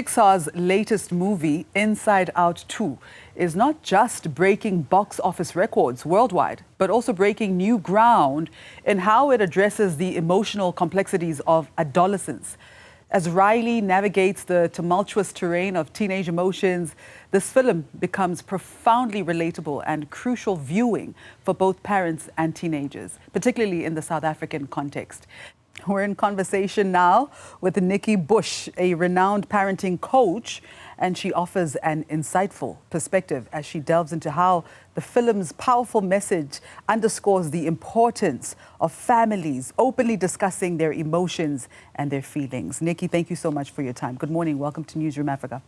Pixar's latest movie, Inside Out 2, is not just breaking box office records worldwide, but also breaking new ground in how it addresses the emotional complexities of adolescence. As Riley navigates the tumultuous terrain of teenage emotions, this film becomes profoundly relatable and crucial viewing for both parents and teenagers, particularly in the South African context. We're in conversation now with Nikki Bush, a renowned parenting coach, and she offers an insightful perspective as she delves into how the film's powerful message underscores the importance of families openly discussing their emotions and their feelings. Nikki, thank you so much for your time. Good morning. Welcome to Newzroom Afrika.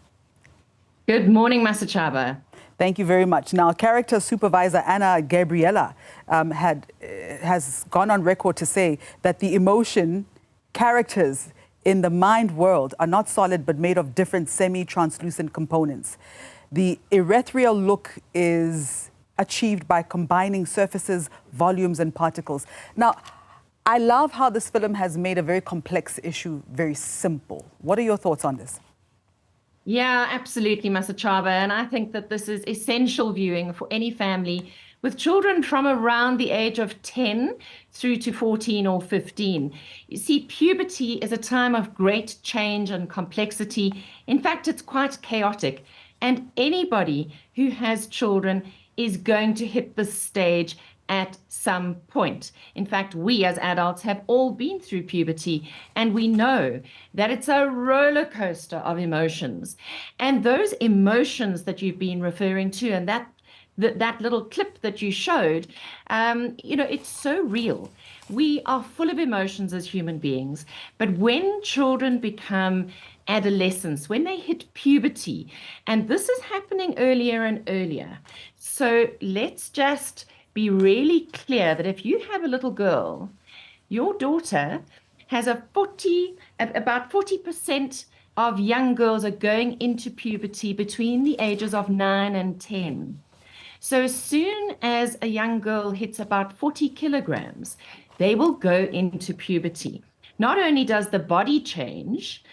Good morning, Masechaba. Thank you very much. Now, character supervisor Anna Gabriella has gone on record to say that the emotion characters in the mind world are not solid but made of different semi-translucent components. The ethereal look is achieved by combining surfaces, volumes, and particles. Now, I love how this film has made a very complex issue very simple. What are your thoughts on this? Yeah, absolutely, Masechaba. And I think that this is essential viewing for any family with children from around the age of 10 through to 14 or 15. You see, puberty is a time of great change and complexity. In fact, it's quite chaotic. And anybody who has children is going to hit this stage at some point. In fact, we as adults have all been through puberty, and we know that it's a roller coaster of emotions. And those emotions that you've been referring to, and that little clip that you showed, it's so real. We are full of emotions as human beings, but when children become adolescents, when they hit puberty, and this is happening earlier and earlier. So let's just be really clear that if you have a little girl, your daughter has about 40% of young girls are going into puberty between the ages of 9 and 10. So as soon as a young girl hits about 40 kilograms, they will go into puberty. Not only does the body change,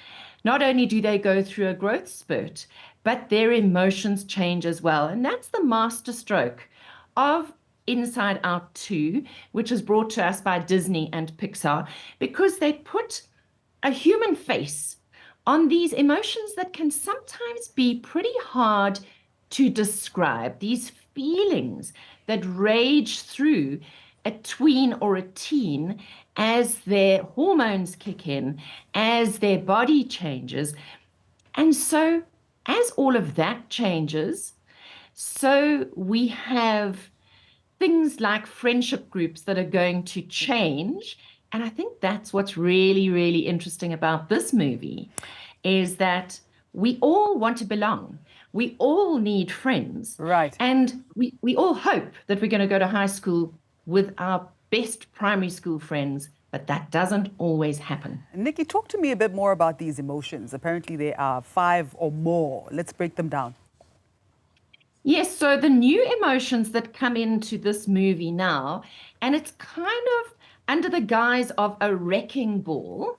not only do they go through a growth spurt, but their emotions change as well. And that's the masterstroke of Inside Out 2, which is brought to us by Disney and Pixar, because they put a human face on these emotions that can sometimes be pretty hard to describe, these feelings that rage through a tween or a teen as their hormones kick in, as their body changes. And so as all of that changes, so we have things like friendship groups that are going to change. And I think that's what's really, really interesting about this movie, is that we all want to belong. We all need friends. Right. And we all hope that we're going to go to high school with our best primary school friends, but that doesn't always happen. Nikki, talk to me a bit more about these emotions. Apparently there are 5 or more. Let's break them down. Yes, so the new emotions that come into this movie now, and it's kind of under the guise of a wrecking ball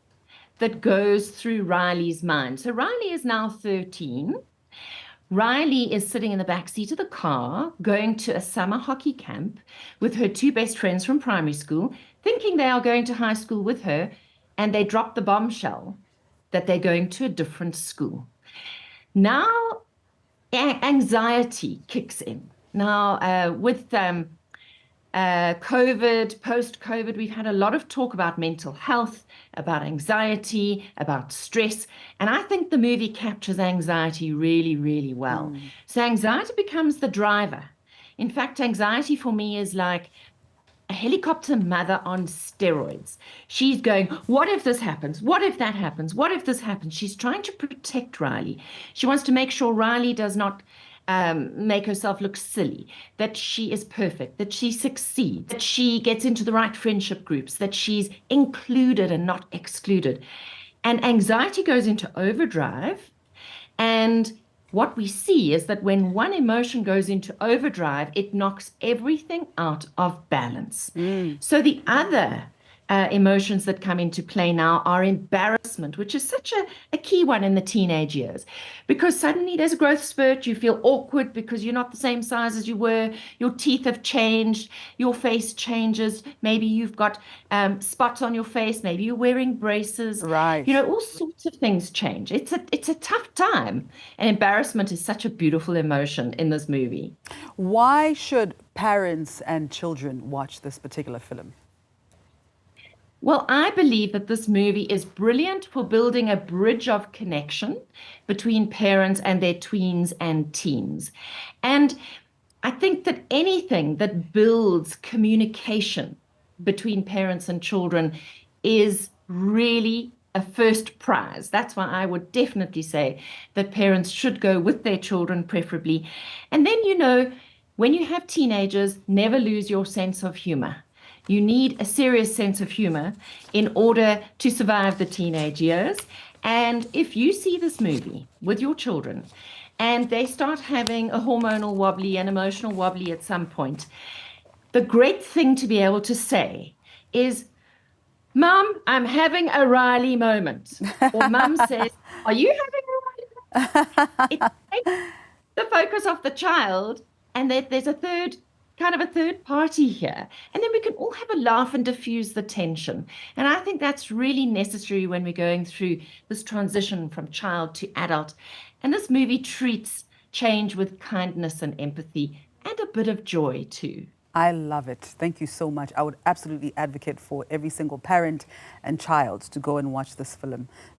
that goes through Riley's mind. So Riley is now 13. Riley is sitting in the back seat of the car, going to a summer hockey camp with her 2 best friends from primary school, thinking they are going to high school with her, and they drop the bombshell that they're going to a different school. Now, anxiety kicks in. Now, with COVID, post-COVID, we've had a lot of talk about mental health, about anxiety, about stress. And I think the movie captures anxiety really, really well. So anxiety becomes the driver. In fact, anxiety for me is like a helicopter mother on steroids. She's going, what if this happens? What if that happens? What if this happens? She's trying to protect Riley. She wants to make sure Riley does not make herself look silly, that she is perfect, that she succeeds, that she gets into the right friendship groups, that she's included and not excluded. And anxiety goes into overdrive. And what we see is that when one emotion goes into overdrive, it knocks everything out of balance. So the other emotions that come into play now are embarrassment, which is such a key one in the teenage years, because suddenly there's a growth spurt. You feel awkward because you're not the same size as you were. Your teeth have changed. Your face changes. Maybe you've got spots on your face. Maybe you're wearing braces. Right. You know, all sorts of things change. It's a tough time. And embarrassment is such a beautiful emotion in this movie. Why should parents and children watch this particular film? Well, I believe that this movie is brilliant for building a bridge of connection between parents and their tweens and teens. And I think that anything that builds communication between parents and children is really a first prize. That's why I would definitely say that parents should go with their children, preferably. And then, you know, when you have teenagers, never lose your sense of humor. You need a serious sense of humor in order to survive the teenage years. And if you see this movie with your children and they start having a hormonal wobbly and emotional wobbly at some point, the great thing to be able to say is, Mum, I'm having a Riley moment. Or Mum says, are you having a Riley moment? It takes the focus off the child, and that there's a third party here. And then we can all have a laugh and diffuse the tension. And I think that's really necessary when we're going through this transition from child to adult. And this movie treats change with kindness and empathy and a bit of joy too. I love it. Thank you so much. I would absolutely advocate for every single parent and child to go and watch this film.